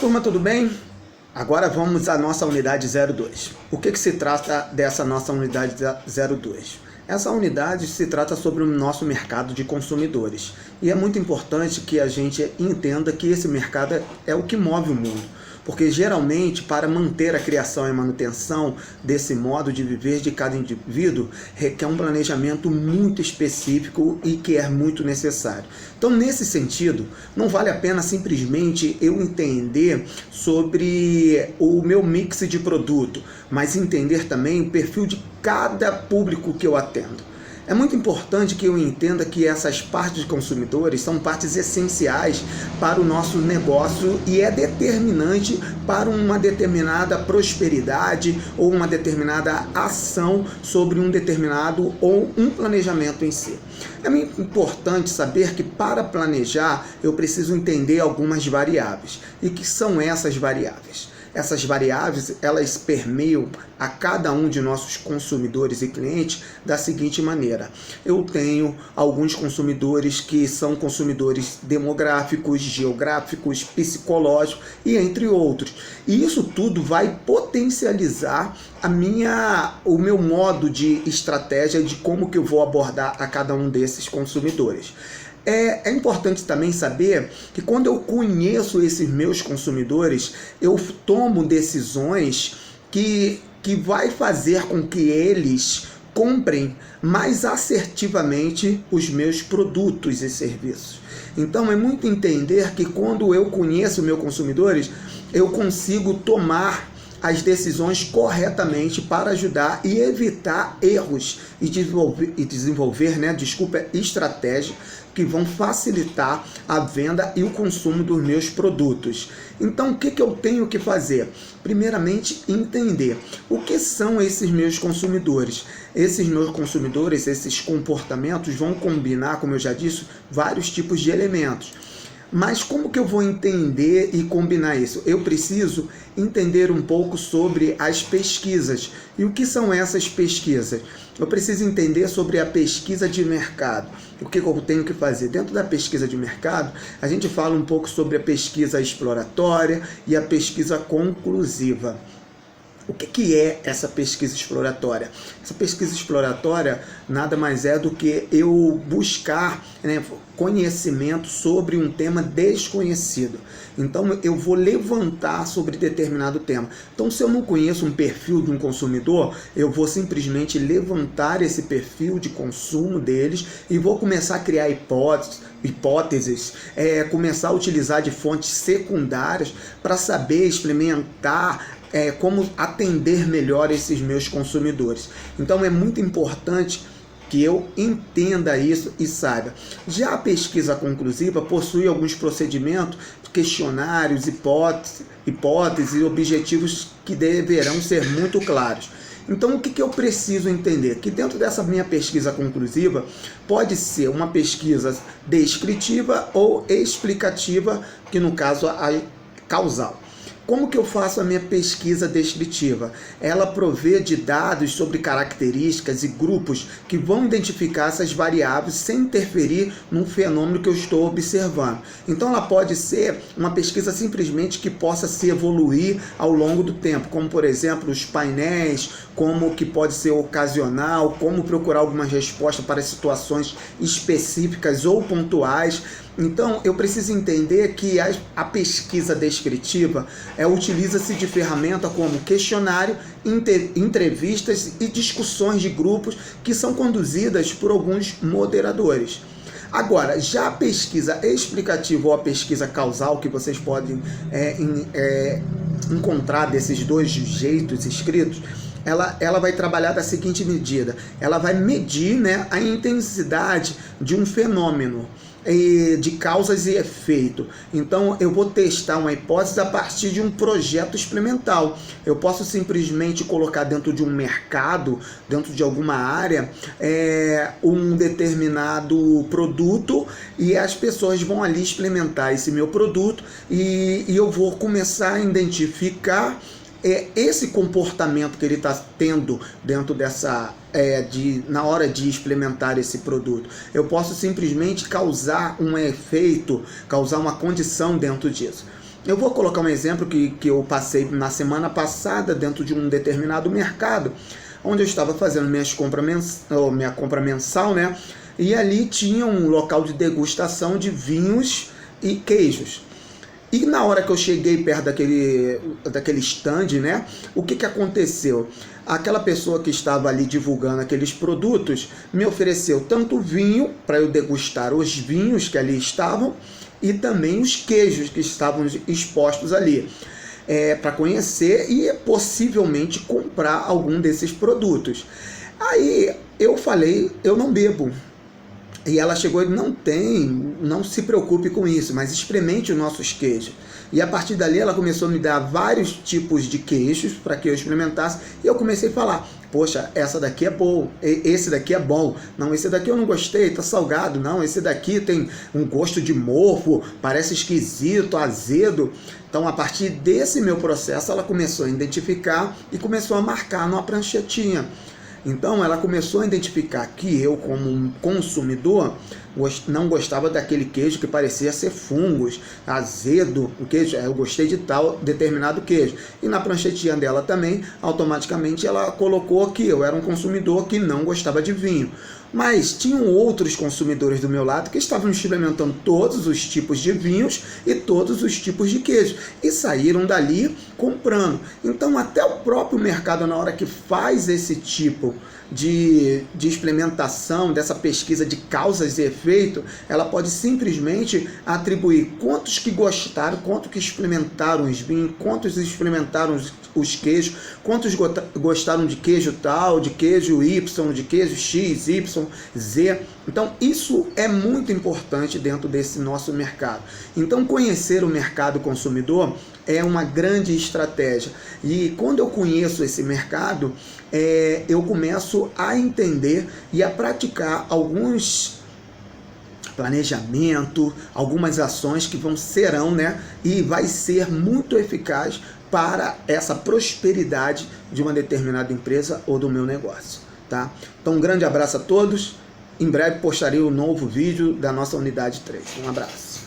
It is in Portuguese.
turma, tudo bem? Agora vamos à nossa unidade 02. O que se trata dessa nossa unidade 02? Essa unidade se trata sobre o nosso mercado de consumidores. E é muito importante que a gente entenda que esse mercado é o que move o mundo. Porque geralmente, para manter a criação e manutenção desse modo de viver de cada indivíduo, requer um planejamento muito específico e que é muito necessário. Então, nesse sentido, não vale a pena simplesmente eu entender sobre o meu mix de produto, mas entender também o perfil de cada público que eu atendo. É muito importante que eu entenda que essas partes de consumidores são partes essenciais para o nosso negócio e é determinante para uma determinada prosperidade ou uma determinada ação sobre um determinado ou um planejamento em si. É muito importante saber que para planejar eu preciso entender algumas variáveis. E que são essas variáveis? Essas variáveis, elas permeiam a cada um de nossos consumidores e clientes da seguinte maneira. Eu tenho alguns consumidores que são consumidores demográficos, geográficos, psicológicos e entre outros. E isso tudo vai potencializar o meu modo de estratégia de como que eu vou abordar a cada um desses consumidores. É importante também saber que quando eu conheço esses meus consumidores, eu tomo decisões que vai fazer com que eles comprem mais assertivamente os meus produtos e serviços. Então é muito entender que quando eu conheço meus consumidores, eu consigo tomar as decisões corretamente para ajudar e evitar erros e desenvolver estratégias que vão facilitar a venda e o consumo dos meus produtos. Então, o que eu tenho que fazer? Primeiramente, entender o que são esses meus consumidores. Esses meus consumidores, esses comportamentos vão combinar, como eu já disse, vários tipos de elementos. Mas como que eu vou entender e combinar isso? Eu preciso entender um pouco sobre as pesquisas. E o que são essas pesquisas? Eu preciso entender sobre a pesquisa de mercado. O que eu tenho que fazer? Dentro da pesquisa de mercado, a gente fala um pouco sobre a pesquisa exploratória e a pesquisa conclusiva. O que é essa pesquisa exploratória? Essa pesquisa exploratória nada mais é do que eu buscar conhecimento sobre um tema desconhecido. Então eu vou levantar sobre determinado tema. Então se eu não conheço um perfil de um consumidor, eu vou simplesmente levantar esse perfil de consumo deles e vou começar a criar hipóteses, começar a utilizar de fontes secundárias para saber experimentar como atender melhor esses meus consumidores. Então é muito importante que eu entenda isso e saiba. Já a pesquisa conclusiva possui alguns procedimentos, questionários, hipóteses e objetivos que deverão ser muito claros. Então o que eu preciso entender? Que dentro dessa minha pesquisa conclusiva pode ser uma pesquisa descritiva ou explicativa, que no caso é causal. Como que eu faço a minha pesquisa descritiva? Ela provê de dados sobre características e grupos que vão identificar essas variáveis sem interferir no fenômeno que eu estou observando. Então ela pode ser uma pesquisa simplesmente que possa se evoluir ao longo do tempo, como por exemplo os painéis, como que pode ser ocasional, como procurar algumas respostas para situações específicas ou pontuais. Então, eu preciso entender que a pesquisa descritiva utiliza-se de ferramenta como questionário, entrevistas e discussões de grupos que são conduzidas por alguns moderadores. Agora, já a pesquisa explicativa ou a pesquisa causal, que vocês podem encontrar desses dois jeitos escritos, ela vai trabalhar da seguinte medida: ela vai medir a intensidade de um fenômeno, de causas e efeito. Então eu vou testar uma hipótese a partir de um projeto experimental. Eu posso simplesmente colocar dentro de um mercado, dentro de alguma área, um determinado produto, e as pessoas vão ali experimentar esse meu produto, e eu vou começar a identificar esse comportamento que ele está tendo dentro dessa na hora de implementar esse produto. Eu posso simplesmente causar um efeito, causar uma condição dentro disso. Eu vou colocar um exemplo que eu passei na semana passada dentro de um determinado mercado, onde eu estava fazendo minha compra mensal, né? E ali tinha um local de degustação de vinhos e queijos. E na hora que eu cheguei perto daquele stand, né, o que aconteceu? Aquela pessoa que estava ali divulgando aqueles produtos me ofereceu tanto vinho para eu degustar os vinhos que ali estavam e também os queijos que estavam expostos ali, para conhecer e possivelmente comprar algum desses produtos. Aí eu falei, eu não bebo. E ela chegou e não se preocupe com isso, mas experimente os nossos queijos. E a partir dali ela começou a me dar vários tipos de queijos para que eu experimentasse. E eu comecei a falar, poxa, essa daqui é boa, esse daqui é bom. Não, esse daqui eu não gostei, tá salgado. Não, esse daqui tem um gosto de mofo, parece esquisito, azedo. Então, a partir desse meu processo, ela começou a identificar e começou a marcar numa pranchetinha. Então ela começou a identificar que eu, como um consumidor, não gostava daquele queijo que parecia ser fungos, azedo, o queijo, eu gostei de tal determinado queijo. E na pranchetinha dela também, automaticamente ela colocou que eu era um consumidor que não gostava de vinho. Mas tinham outros consumidores do meu lado que estavam experimentando todos os tipos de vinhos e todos os tipos de queijos e saíram dali comprando. Então até o próprio mercado, na hora que faz esse tipo de experimentação, dessa pesquisa de causas e efeito, ela pode simplesmente atribuir quantos que gostaram, quantos que experimentaram os vinhos, quantos experimentaram os queijos, quantos gostaram de queijo tal, de queijo Y, de queijo X, Y, Z. Então isso é muito importante dentro desse nosso mercado. Então conhecer o mercado consumidor é uma grande estratégia. E quando eu conheço esse mercado, eu começo a entender e a praticar alguns planejamento, algumas ações que serão, né, e vai ser muito eficaz para essa prosperidade de uma determinada empresa ou do meu negócio, tá? Então um grande abraço a todos. Em breve postarei um novo vídeo da nossa unidade 3. Um abraço.